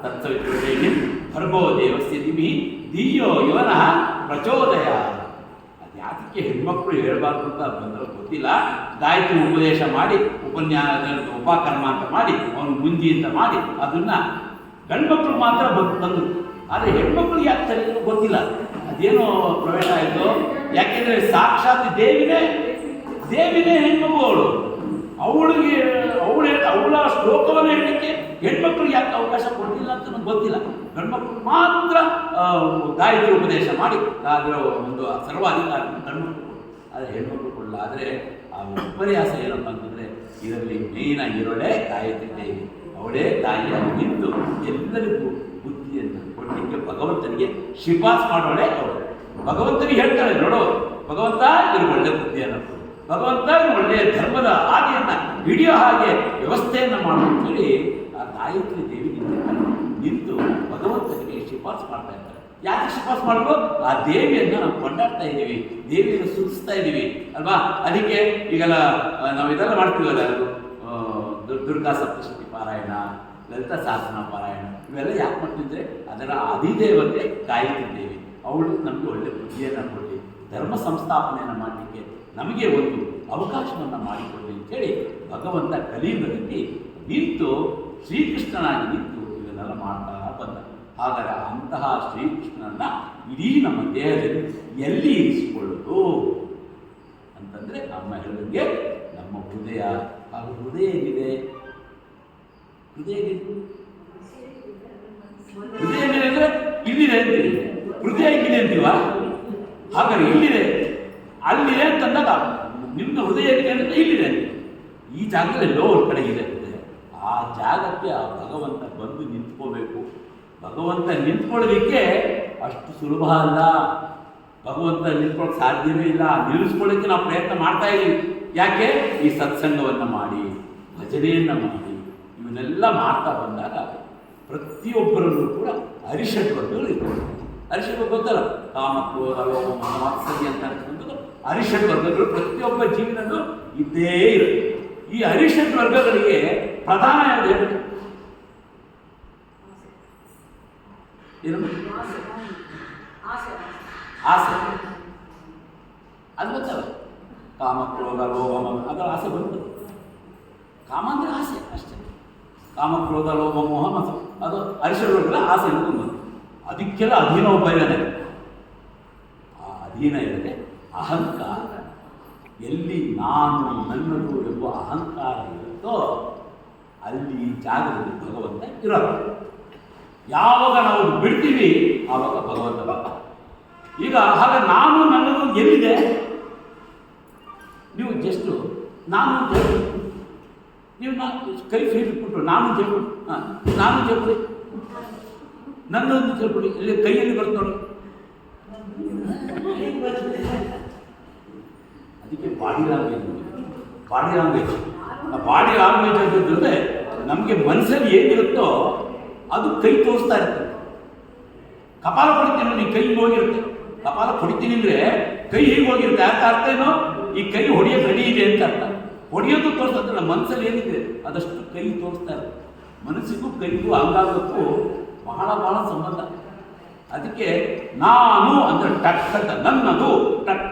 ತತ್ಸವಿತುರ್ವರೆಣ್ಯಂ ಭರ್ಗೋ ದೇವಸ್ಯ ಧಿಮಹಿ ಧಿಯೋ ಯುವನಃ ಪ್ರಚೋದಯಾತ್. ಅದು ಯಾತಕ್ಕೆ ಹೆಣ್ಮಕ್ಳು ಹೇಳ್ಬಾರ್ದು ಅಂತ ಬಂದ್ರೆ ಗೊತ್ತಿಲ್ಲ. ಗಾಯತ್ರಿ ಉಪದೇಶ ಮಾಡಿ ಉಪಕರ್ಮ ಅಂತ ಮಾಡಿ ಅವನು ಗುಂಜಿ ಅಂತ ಮಾಡಿ ಅದನ್ನ ಗಂಡ್ಮಕ್ಳು ಮಾತ್ರ ತಂದು, ಆದರೆ ಹೆಣ್ಮಕ್ಳು ಯಾಕೆ ತಲೆಗೂ ಗೊತ್ತಿಲ್ಲ. ಅದೇನೋ ಪ್ರವೇಶ ಆಯಿತು. ಯಾಕೆಂದರೆ ಸಾಕ್ಷಾತ್ ದೇವಿನೇ ಹೆಣ್ಮಗು ಅವಳಿಗೆ ಅವಳ ಶ್ಲೋಕವನ್ನು ಹೇಳಲಿಕ್ಕೆ ಹೆಣ್ಮಕ್ಳಿಗೆ ಯಾಕೆ ಅವಕಾಶ ಕೊಟ್ಟಿಲ್ಲ ಅಂತ ನನಗೆ ಗೊತ್ತಿಲ್ಲ. ಗಂಡ್ಮಕ್ಳು ಮಾತ್ರ ಗಾಯತ್ರಿ ಉಪದೇಶ ಮಾಡಿ ಅದರ ಒಂದು ಸರ್ವಾಧಿಕಾರ ಗಂಡ್ಮಕ್ಳು, ಆದರೆ ಹೆಣ್ಮಕ್ಳು ಕೊಡಲ್ಲ. ಆದರೆ ಆ ವಿಪರ್ಯಾಸ ಏನಪ್ಪ ಅಂತಂದರೆ ಇದರಲ್ಲಿ ಮೇಯ್ನ ಇರೋಳೆ ಗಾಯತ್ರಿ ದೇವಿ. ಅವಳೇ ತಾಯಿಯಾಗಿ ನಿಂತು ಎಲ್ಲರಿಗೂ ಬುದ್ಧಿಯನ್ನು ಕೊಡಲಿಕ್ಕೆ ಭಗವಂತನಿಗೆ ಶಿಫಾರಸ್ ಮಾಡೋಳೆ ಅವಳು. ಭಗವಂತನಿಗೆ ಹೇಳ್ತಾಳೆ, ನೋಡು ಭಗವಂತ ಇವ್ರಿಗೆ ಒಳ್ಳೆ ಬುದ್ಧಿಯನ್ನು ಕೊಡು, ಭಗವಂತ ಒಳ್ಳೆಯ ಧರ್ಮದ ಹಾದಿಯನ್ನು ಹಿಡಿಯೋ ಹಾಗೆ ವ್ಯವಸ್ಥೆಯನ್ನು ಮಾಡು ಅಂತೇಳಿ ಆ ಗಾಯತ್ರಿ ದೇವಿ ನಿಂತು ಭಗವಂತನಿಗೆ ಶಿಫಾರಸ್ ಮಾಡ್ತಾ ಇರ್ತಾರೆ. ಯಾಕೆ ಶಿಫಾರಸ್ ಮಾಡಬೇಕು? ಆ ದೇವಿಯನ್ನು ನಾವು ಕೊಂಡಾಡ್ತಾ ಇದ್ದೀವಿ, ದೇವಿಯನ್ನು ಸ್ತುತಿಸ್ತಾ ಇದ್ದೀವಿ ಅಲ್ವಾ. ಅದಕ್ಕೆ ಈಗೆಲ್ಲ ನಾವು ಇದೆಲ್ಲ ಮಾಡ್ತೀವಲ್ಲ, ದುರ್ಗಾ ಸಪ್ತಶತಿ ಪಾರಾಯಣ, ಲಲಿತಾ ಸಹಸ್ರನಾಮ ಪಾರಾಯಣ, ಇವೆಲ್ಲ ಯಾಕೆ ಮಾಡ್ತಿದ್ರೆ ಅದರ ಅಧಿದೇವತೆ ಗಾಯತ್ರಿ ದೇವಿ. ಅವಳು ನಮಗೆ ಒಳ್ಳೆ ಬುದ್ಧಿಯನ್ನು ಕೊಡಲಿ, ಧರ್ಮ ಸಂಸ್ಥಾಪನೆಯನ್ನು ಮಾಡಲಿಕ್ಕೆ ನಮಗೆ ಒಂದು ಅವಕಾಶವನ್ನು ಮಾಡಿಕೊಡಲಿ ಅಂತೇಳಿ ಭಗವಂತ ಕಲಿಯುಗದಲ್ಲಿ ನಿಂತು ಶ್ರೀಕೃಷ್ಣನಾಗಿ ನಿಂತು ಇದನ್ನೆಲ್ಲ ಮಾಡ್ತಾ ಬಂದ. ಹಾಗಾದರೆ ಅಂತಹ ಶ್ರೀಕೃಷ್ಣನನ್ನು ಇಡೀ ನಮ್ಮ ದೇಹದಲ್ಲಿ ಎಲ್ಲಿ ಇರಿಸಿಕೊಳ್ಳೋದು ಅಂತಂದರೆ ಅಮ್ಮ ಹೇಳಿದಂಗೆ ನಮ್ಮ ಹೃದಯ. ಹಾಗೂ ಹೃದಯ ಏನಿದೆ? ಹೃದಯ ಏನಿದೆ ಅಂದರೆ ಇಲ್ಲಿದೆ ಅಂತೀವಿ. ಹೃದಯ ಇಲ್ಲಿದೆ ಅಂತೀವ? ಹಾಗಾದ್ರೆ ಇಲ್ಲಿದೆ, ಅಲ್ಲಿದೆ ಅಂತಂದಾಗ ನಿಮ್ಮ ಹೃದಯ ಏನಿದೆ ಅಂದರೆ ಇಲ್ಲಿದೆ. ಈ ಜಾಗದಲ್ಲಿ ಎಲ್ಲೋ ಒಂದು ಕಡೆ ಇದೆ ಹೃದಯ. ಆ ಜಾಗಕ್ಕೆ ಆ ಭಗವಂತ ಬಂದು ನಿಂತ್ಕೋಬೇಕು. ಭಗವಂತ ನಿಂತ್ಕೊಳ್ಳೋದಕ್ಕೆ ಅಷ್ಟು ಸುಲಭ ಅಲ್ಲ. ಭಗವಂತ ನಿಂತ್ಕೊಳ್ಳೋಕೆ ಸಾಧ್ಯವೇ ಇಲ್ಲ. ನಿಲ್ಲಿಸ್ಕೊಳ್ಳೋಕ್ಕೆ ನಾವು ಪ್ರಯತ್ನ ಮಾಡ್ತಾ ಇದ್ದೀವಿ. ಯಾಕೆ? ಈ ಸತ್ಸಂಗವನ್ನು ಮಾಡಿ, ಭಜನೆಯನ್ನು ಮಾಡಿ, ಇವನ್ನೆಲ್ಲ ಮಾಡ್ತಾ ಬಂದಾಗ ಪ್ರತಿಯೊಬ್ಬರಲ್ಲೂ ಕೂಡ ಅರಿಷಡ್ ವರ್ಗಗಳು ಇರ್ತದೆ. ಅರಿಷಡ್ ವರ್ಗ ಗೊತ್ತಲ್ಲ, ಕಾಮ, ಕ್ರೋಧ, ಲೋಭ, ಮೋಹ, ಮಾತ್ಸರ್ಯ ಅಂತ ಅನ್ಕೊಂಡು ಅರಿಷಡ್ ವರ್ಗಗಳು ಪ್ರತಿಯೊಬ್ಬ ಜೀವನಲ್ಲೂ ಇದ್ದೇ ಇರುತ್ತೆ. ಈ ಅರಿಷಡ್ ವರ್ಗಗಳಿಗೆ ಪ್ರಧಾನ ಯಾವುದು ಹೇಳಿ? ಏನು? ಆಸೆ. ಅದು ಗೊತ್ತಲ್ಲ, ಕಾಮ, ಕ್ರೋಧ, ಲೋಭ, ಮೋಹ, ಅದರ ಆಸೆ ಬಂತು. ಕಾಮ ಅಂದರೆ ಆಸೆ ಅಷ್ಟೇ. ಕಾಮ, ಕ್ರೋಧ, ಲೋಭ, ಮೋಹ ಮತ್ತು ಅದು ಅರಿಷಡ್ವರ್ಗಗಳ ಆಸೆ ಅನ್ಕೊಂಡು ಅದಕ್ಕೆಲ್ಲ ಅಧೀನ ಒಬ್ಬ ಇದ್ದಾನೆ. ಆ ಅಧೀನ ಇರದೆ ಅಹಂಕಾರ. ಎಲ್ಲಿ ನಾನು ನನ್ನದು ಎಂಬ ಅಹಂಕಾರ ಇರುತ್ತೋ ಅಲ್ಲಿ ಜಾಗದಲ್ಲಿ ಭಗವಂತ ಇರೋದು. ಯಾವಾಗ ನಾವು ಬಿಡ್ತೀವಿ ಆವಾಗ ಭಗವಂತ ಬರ್ತ. ಈಗ ಹಾಗೆ ನಾನು ನನ್ನದು ಎಲ್ಲಿದೆ? ನೀವು ಜಸ್ಟು ನಾನು ನೀವು ಕೈ ಸೇರಿಬಿಟ್ಟು ನಾನು ಹೇಳ್ಬಿಟ್ಟು ನಾನು ಹೇಳ್ಬಿಡಿ, ನನ್ನೊಂದು ಹೇಳ್ಬಿಡಿ. ಇಲ್ಲಿ ಕೈಯಲ್ಲಿ ಬರ್ತು ನೋಡಿ. ಅದಕ್ಕೆ ಬಾಡಿ ಲ್ಯಾಂಗ್ವೇಜ್ ಆ ಬಾಡಿ ಲ್ಯಾಂಗ್ವೇಜ್ ಅಂತಂದರೆ ನಮಗೆ ಮನಸ್ಸಲ್ಲಿ ಏನಿರುತ್ತೋ ಅದು ಕೈ ತೋರಿಸ್ತಾ ಇರ್ತದೆ. ಕಪಾಲ ಹೊಡಿತೀನಿ, ನೀನು ಕೈ ಹೋಗಿರುತ್ತೆ. ಕಪಾಲ ಹೊಡಿತೀನಿ ಅಂದರೆ ಕೈ ಹೀಗೆ ಹೋಗಿರುತ್ತೆ. ಅರ್ಥ ಏನೋ? ಈ ಕೈ ಹೊಡೆಯೋದು ರೆಡಿ ಇದೆ ಅಂತ ಅರ್ಥ. ಹೊಡೆಯೋದು ತೋರಿಸ್ತದೆ. ನಮ್ಮ ಮನಸ್ಸಲ್ಲಿ ಏನಿದೆ ಅದಷ್ಟು ಕೈ ತೋರಿಸ್ತಾ ಇರುತ್ತೆ. ಮನಸ್ಸಿಗೂ ಕೈಗೂ ಅಂಗಾಗಕ್ಕೂ ಬಹಳ ಸಂಬಂಧ. ಅದಕ್ಕೆ ನಾನು ಅಂದರೆ ಟಕ್ ಅಂತ, ನನ್ನದು ಟಕ್